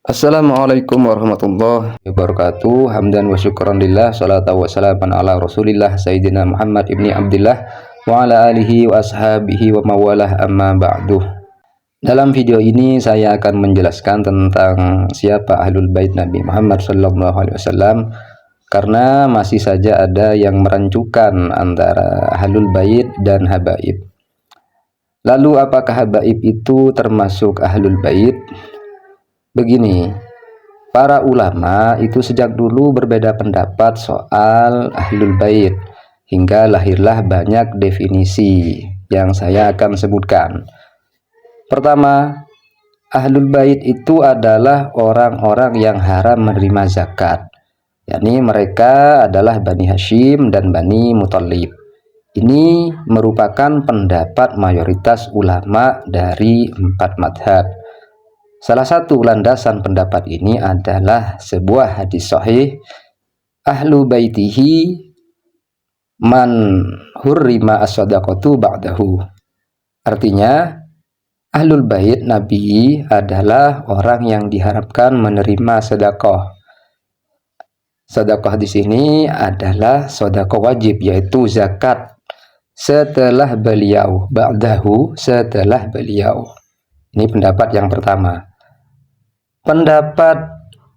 Assalamualaikum warahmatullahi wabarakatuh. Hamdan wa syukran lillah, salatu wa salaman ala rasulillah Sayyidina Muhammad ibni Abdillah wa ala alihi wa ashabihi wa mawalah, amma ba'du. Dalam video ini saya akan menjelaskan tentang siapa Ahlul Bait Nabi Muhammad SAW, karena masih saja ada yang merancukan antara Ahlul Bait dan Habaib. Lalu apakah Habaib itu termasuk Ahlul Bait? Begini, para ulama itu sejak dulu berbeda pendapat soal Ahlul Bait, hingga lahirlah banyak definisi yang saya akan sebutkan. Pertama, Ahlul Bait itu adalah orang-orang yang haram menerima zakat, yakni mereka adalah Bani Hashim dan Bani Muthalib. Ini merupakan pendapat mayoritas ulama dari 4 madhab. Salah satu landasan pendapat ini adalah sebuah hadis sahih, ahlu baitihi man hurrima as-sadaqatu ba'dahu. Artinya, ahlul bait Nabi adalah orang yang diharapkan menerima sedekah. Sedekah di sini adalah sedekah wajib, yaitu zakat setelah beliau, ba'dahu, setelah beliau. Ini pendapat yang pertama. Pendapat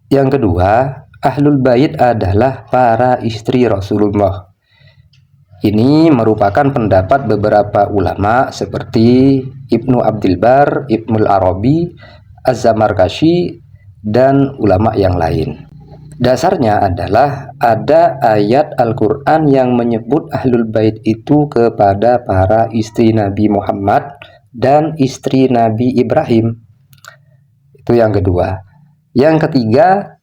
yang kedua, Ahlul Bait adalah para istri Rasulullah. Ini merupakan pendapat beberapa ulama seperti Ibnu Abdul Bar, Ibnul Arabi, Az-Zamarkashi, dan ulama yang lain. Dasarnya adalah ada ayat Al-Quran yang menyebut Ahlul Bait itu kepada para istri Nabi Muhammad dan istri Nabi Ibrahim. Itu yang kedua. Yang ketiga,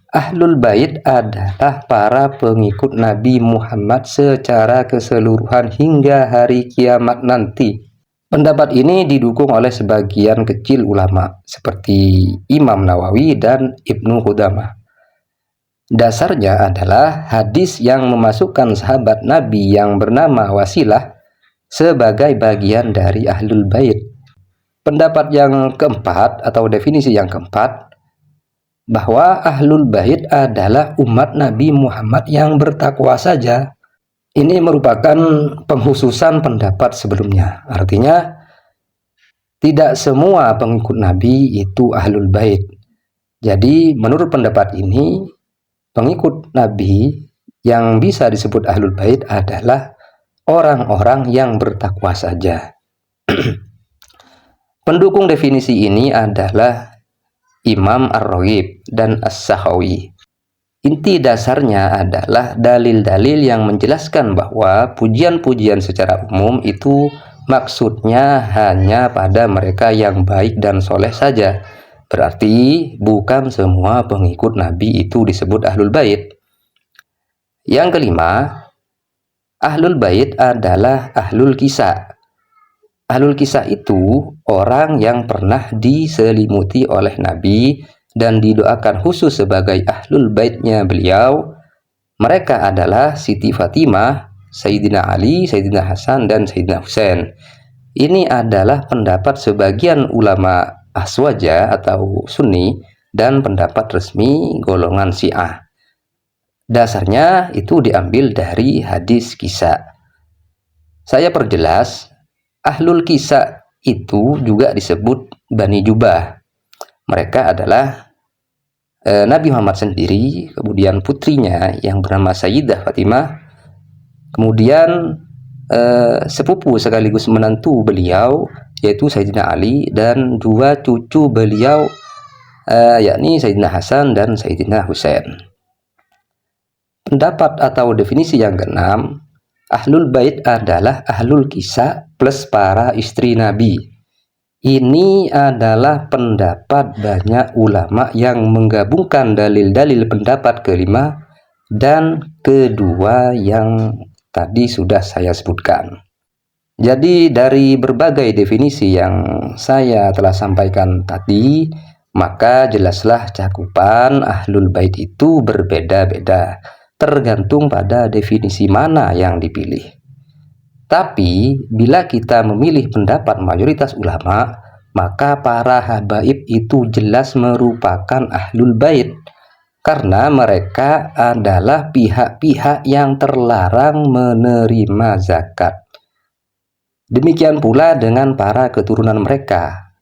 Ahlul Bait adalah para pengikut Nabi Muhammad secara keseluruhan hingga hari kiamat nanti. Pendapat ini didukung oleh sebagian kecil ulama seperti Imam Nawawi dan Ibnu Qudamah. Dasarnya adalah hadis yang memasukkan sahabat Nabi yang bernama Wasilah sebagai bagian dari Ahlul Bait. Pendapat yang keempat atau definisi yang keempat, bahwa Ahlul Bait adalah umat Nabi Muhammad yang bertakwa saja. Ini merupakan penghususan pendapat sebelumnya. Artinya, tidak semua pengikut Nabi itu Ahlul Bait. Jadi, menurut pendapat ini, pengikut Nabi yang bisa disebut Ahlul Bait adalah orang-orang yang bertakwa saja. Pendukung definisi ini adalah Imam Ar-Raghib dan As-Sakhawi. Inti dasarnya adalah dalil-dalil yang menjelaskan bahwa pujian-pujian secara umum itu maksudnya hanya pada mereka yang baik dan soleh saja. Berarti bukan semua pengikut Nabi itu disebut Ahlul Bait. Yang kelima, Ahlul Bait adalah Ahlul Kisah. Ahlul Kisah itu orang yang pernah diselimuti oleh Nabi dan didoakan khusus sebagai Ahlul Baitnya beliau. Mereka adalah Siti Fatimah, Sayyidina Ali, Sayyidina Hasan, dan Sayyidina Husain. Ini adalah pendapat sebagian ulama Ahswaja atau Sunni dan pendapat resmi golongan Syiah. Dasarnya itu diambil dari hadis kisah. Saya perjelas, Ahlul Kisah itu juga disebut Bani Jubah. Mereka adalah Nabi Muhammad sendiri, kemudian putrinya yang bernama Sayyidah Fatimah, kemudian sepupu sekaligus menantu beliau yaitu Sayyidina Ali, dan dua cucu beliau yakni Sayyidina Hasan dan Sayyidina Husain. Pendapat atau definisi yang keenam, Ahlul Bait adalah Ahlul Kisah plus para istri Nabi. Ini adalah pendapat banyak ulama yang menggabungkan dalil-dalil pendapat kelima dan kedua yang tadi sudah saya sebutkan. Jadi dari berbagai definisi yang saya telah sampaikan tadi, maka jelaslah cakupan Ahlul Bait itu berbeda-beda, tergantung pada definisi mana yang dipilih. Tapi bila kita memilih pendapat mayoritas ulama, maka para habaib itu jelas merupakan ahlul bait, karena mereka adalah pihak-pihak yang terlarang menerima zakat. Demikian pula dengan para keturunan mereka,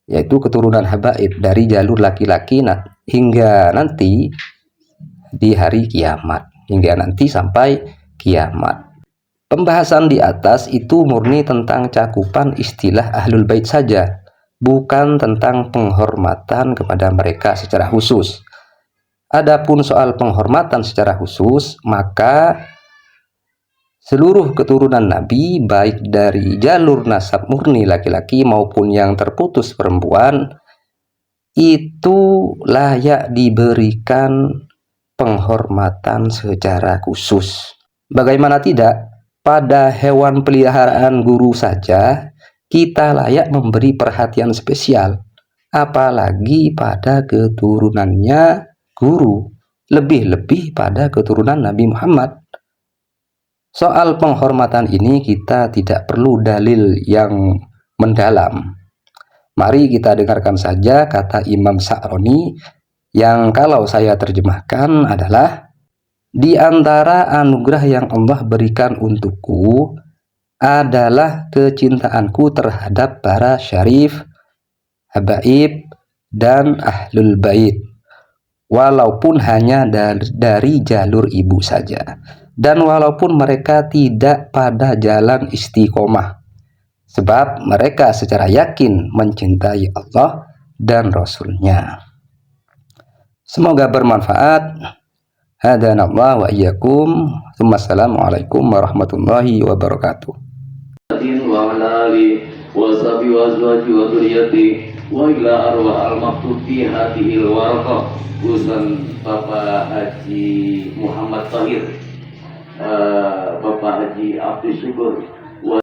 yaitu keturunan habaib dari jalur laki-laki hingga nanti di hari kiamat, hingga nanti sampai kiamat. Pembahasan di atas itu murni tentang cakupan istilah ahlul bait saja, bukan tentang penghormatan kepada mereka secara khusus. Adapun soal penghormatan secara khusus, maka seluruh keturunan Nabi, baik dari jalur nasab murni laki-laki maupun yang terputus perempuan, itu layak diberikan penghormatan secara khusus. Bagaimana tidak? Pada hewan peliharaan guru saja kita layak memberi perhatian spesial, apalagi pada keturunannya guru, lebih-lebih pada keturunan Nabi Muhammad. Soal penghormatan ini kita tidak perlu dalil yang mendalam. Mari kita dengarkan saja kata Imam Sa'roni yang kalau saya terjemahkan adalah: di antara anugerah yang Allah berikan untukku adalah kecintaanku terhadap para syarif, habaib, dan ahlul bait, walaupun hanya dari jalur ibu saja, dan walaupun mereka tidak pada jalan istiqomah, sebab mereka secara yakin mencintai Allah dan Rasul-Nya. Semoga bermanfaat. Hadanallah wa iyyakum. Assalamualaikum warahmatullahi wabarakatuh. Wa ala alihi wa sahbihi wa azwaji wa dzurriyyati wa ila arwah al-maktub fi hadhil waraqah urusan Bapak Haji Muhammad Tahir, Bapak Haji Abdul Syukur